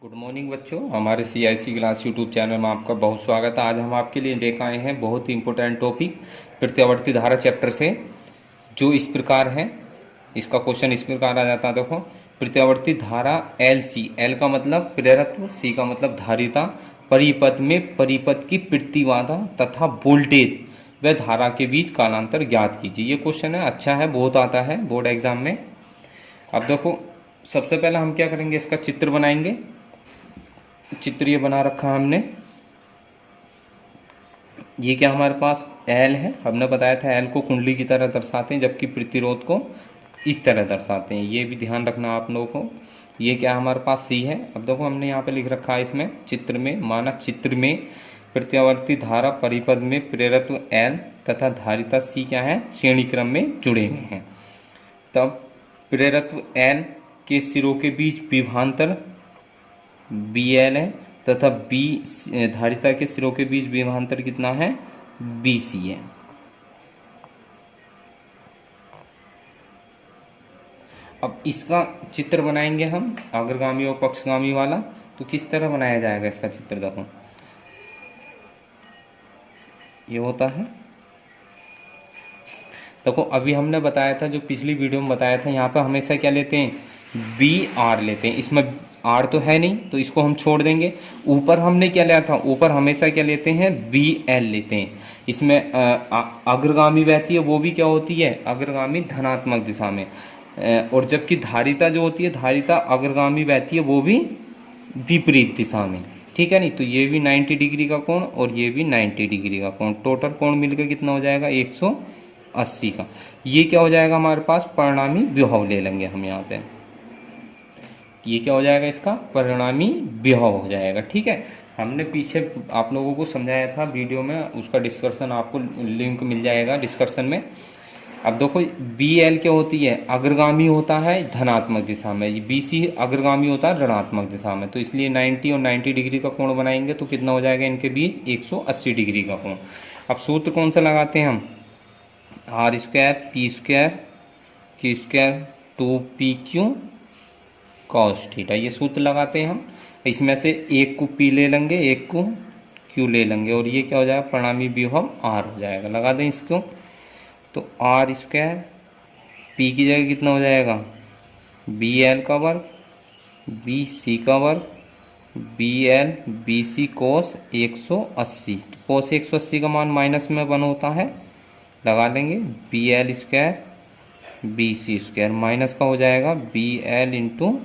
Good morning बच्चों, हमारे CIC class YouTube channel में आपका बहुत स्वागत है। आज हम आपके लिए लेकर आए हैं बहुत ही इंपॉर्टेंट टॉपिक प्रत्यावर्ती धारा चैप्टर से, जो इस प्रकार है। इसका क्वेश्चन इस प्रकार आ जाता है। देखो, प्रत्यावर्ती धारा LC, L का मतलब प्रेरकत्व, C का मतलब धारिता, परिपथ में परिपथ की प्रतिबाधा तथा वोल्टेज व धारा के बीच कालांतर ज्ञात कीजिए। ये क्वेश्चन है, अच्छा है, बहुत आता है बोर्ड एग्जाम में। अब देखो, सबसे पहले हम क्या करेंगे, इसका चित्र बनाएंगे। चित्र ये बना रखा है हमने। ये क्या हमारे पास L है, हमने बताया था L को कुंडली की तरह दर्शाते हैं, जबकि प्रतिरोध को इस तरह दर्शाते हैं। ये भी ध्यान रखना आप लोगों को। ये क्या हमारे पास C है। अब देखो, हमने यहाँ पे लिख रखा है इसमें चित्र में, माना चित्र में प्रत्यावर्ती धारा परिपथ में प्रेरकत्व L तथा धारिता C क्या है, श्रेणी क्रम में जुड़े हुए हैं। तब प्रेरकत्व L के सिरों के बीच विभवांतर BL है तथा धारिता के सिरों के बीच विभवांतर कितना है, BC है। अब इसका चित्र बनाएंगे हम, अग्रगामी और पक्षगामी वाला। तो किस तरह बनाया जाएगा इसका चित्र, देखो ये होता है। देखो, अभी हमने बताया था, जो पिछली वीडियो में बताया था, यहाँ पे हमेशा क्या लेते हैं, BR लेते हैं। इसमें R तो है नहीं, तो इसको हम छोड़ देंगे। ऊपर हमने क्या लिया था, ऊपर हमेशा क्या लेते हैं, BL लेते हैं। इसमें अग्रगामी बहती है, वो भी क्या होती है, अग्रगामी धनात्मक दिशा में। और जबकि धारिता जो होती है, धारिता अग्रगामी बहती है, वो भी विपरीत दिशा में। ठीक है नहीं, तो ये भी 90 डिग्री का कोण और ये भी 90 डिग्री का कोण, टोटल कोण मिलकर कितना हो जाएगा, 180 का। ये क्या हो जाएगा हमारे पास, परिणामी विभव ले लेंगे हम यहाँ पे। ये क्या हो जाएगा, इसका परिणामी विभव हो जाएगा। ठीक है, हमने पीछे आप लोगों को समझाया था वीडियो में, उसका डिस्कशन आपको लिंक मिल जाएगा डिस्कशन में। अब देखो, BL क्या होती है, अग्रगामी होता है धनात्मक दिशा में, BC अग्रगामी होता है ऋणात्मक दिशा में। तो इसलिए 90 और 90 डिग्री का कोण बनाएंगे तो कितना हो जाएगा इनके बीच, 180 डिग्री का कोण। अब सूत्र कौन सा लगाते हैं हम, R² P² Q² 2PQ cos theta, ये सूत्र लगाते हैं हम। इसमें से एक को P ले लेंगे, एक को Q ले लेंगे, और ये क्या हो जाएगा, परिणामी विभव R हो जाएगा। लगा दें इसको, तो R² P की जगह कितना हो जाएगा, BL का वर्ग BC का वर्ग BL BC cos 180। cos 180 का मान माइनस में 1 होता है, लगा लेंगे। BL² BC² माइनस का हो जाएगा BL इंटू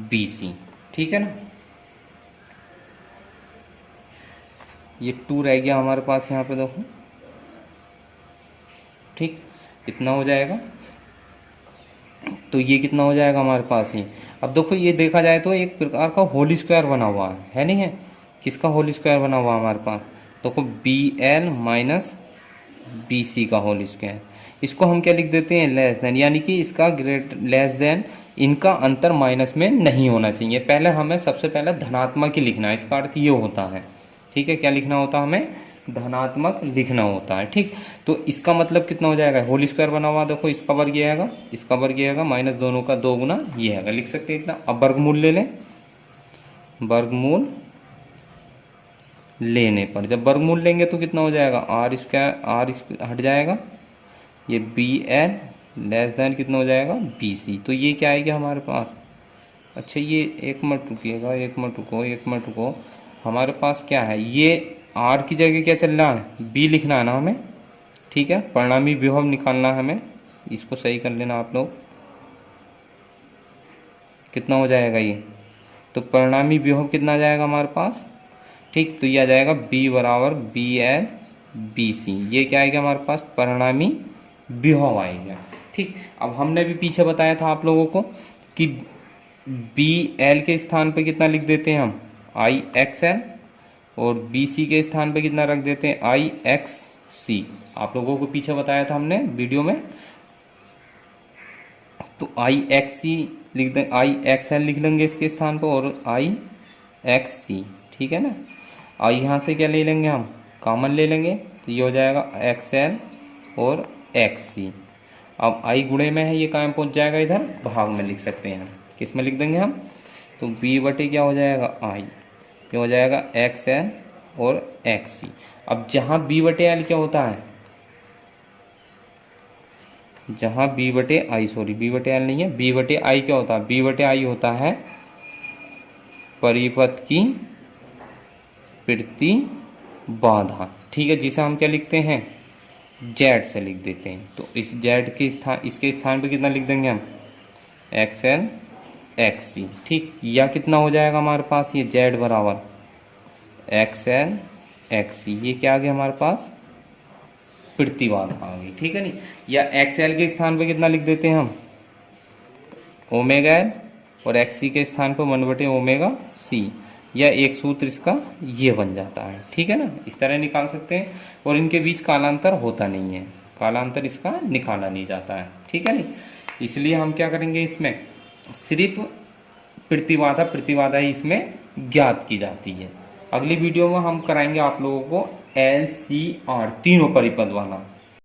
BC। ठीक है ना, ये 2 रह गया हमारे पास यहाँ पे, देखो ठीक, इतना हो जाएगा। तो ये कितना हो जाएगा हमारे पास ही। अब देखो, ये देखा जाए तो एक प्रकार का होल स्क्वायर बना हुआ है नहीं है। किसका होल स्क्वायर बना हुआ है हमारे पास, देखो BL माइनस BC का होल स्क्वायर। इसको हम क्या लिख देते हैं, लेस देन, यानी कि इसका लेस देन, इनका अंतर माइनस में नहीं होना चाहिए। पहले हमें सबसे पहले धनात्मक ही लिखना है, इसका अर्थ ये होता है। ठीक है, क्या लिखना होता है हमें, धनात्मक लिखना होता है। ठीक, तो इसका मतलब कितना हो जाएगा, होल स्क्वायर बना हुआ, देखो इसका वर्ग ये आएगा, इसका वर्ग ये आएगा, माइनस दोनों का 2 गुना ये आएगा, लिख सकते हैं इतना। अब वर्गमूल ले लें, वर्गमूल लेने पर, जब वर्गमूल लेंगे तो कितना हो जाएगा, R² हट जाएगा, ये BL लेस देन कितना हो जाएगा, BC। तो ये क्या आएगा हमारे पास, अच्छा ये एक मिनट रुकिएगा, एक मिनट रुको, हमारे पास क्या है, ये R की जगह क्या चल रहा है, B लिखना है ना हमें। ठीक है, परिणामी विभव निकालना है हमें, इसको सही कर लेना आप लोग। कितना हो जाएगा ये, तो परिणामी विभव कितना आ जाएगा हमारे पास, ठीक, तो ये आ जाएगा B बराबर BL BC। ये क्या आएगा हमारे पास, परिणामी विभव आएगा। ठीक, अब हमने भी पीछे बताया था आप लोगों को कि BL के स्थान पे कितना लिख देते हैं हम, IXL, और BC के स्थान पे कितना रख देते हैं, IXC। आप लोगों को पीछे बताया था हमने वीडियो में। तो IXC लिख दें, IXL लिख लेंगे इसके स्थान पर, और IXC। ठीक है ना, और यहाँ से क्या ले लेंगे हम, कॉमन ले लेंगे, तो ये हो जाएगा XL और XC। अब I गुणे में है, ये कहाँ पहुँच जाएगा, इधर भाग में लिख सकते हैं। किस में लिख देंगे हम, तो b बटे क्या हो जाएगा i, क्या हो जाएगा xn और xc। अब जहाँ b बटे l क्या होता है, जहाँ b बटे आई, सॉरी b बटे l नहीं है, b बटे आई क्या होता है, b बटे आई होता है परिपथ की प्रतिबाधा, ठीक है, जिसे हम क्या लिखते हैं z से लिख देते हैं। तो इस z के स्थान, इसके स्थान पे कितना लिख देंगे हम xn xc, ठीक, या कितना हो जाएगा हमारे पास ये z बराबर xn xc, ये क्या आ गया हमारे पास प्रतिबाधा आ गई, ठीक है नहीं। या XL के स्थान पे कितना लिख देते हैं हम ओमेगा एल, और XC के स्थान पर 1/ओमेगा C, या एक सूत्र इसका ये बन जाता है, ठीक है ना, इस तरह निकाल सकते हैं। और इनके बीच कालांतर होता नहीं है, कालांतर इसका निकाला नहीं जाता है, ठीक है नहीं। इसलिए हम क्या करेंगे, इसमें सिर्फ प्रतिबाधा ही इसमें ज्ञात की जाती है। अगली वीडियो में हम कराएंगे आप लोगों को LCR तीनों परिपथ वाला।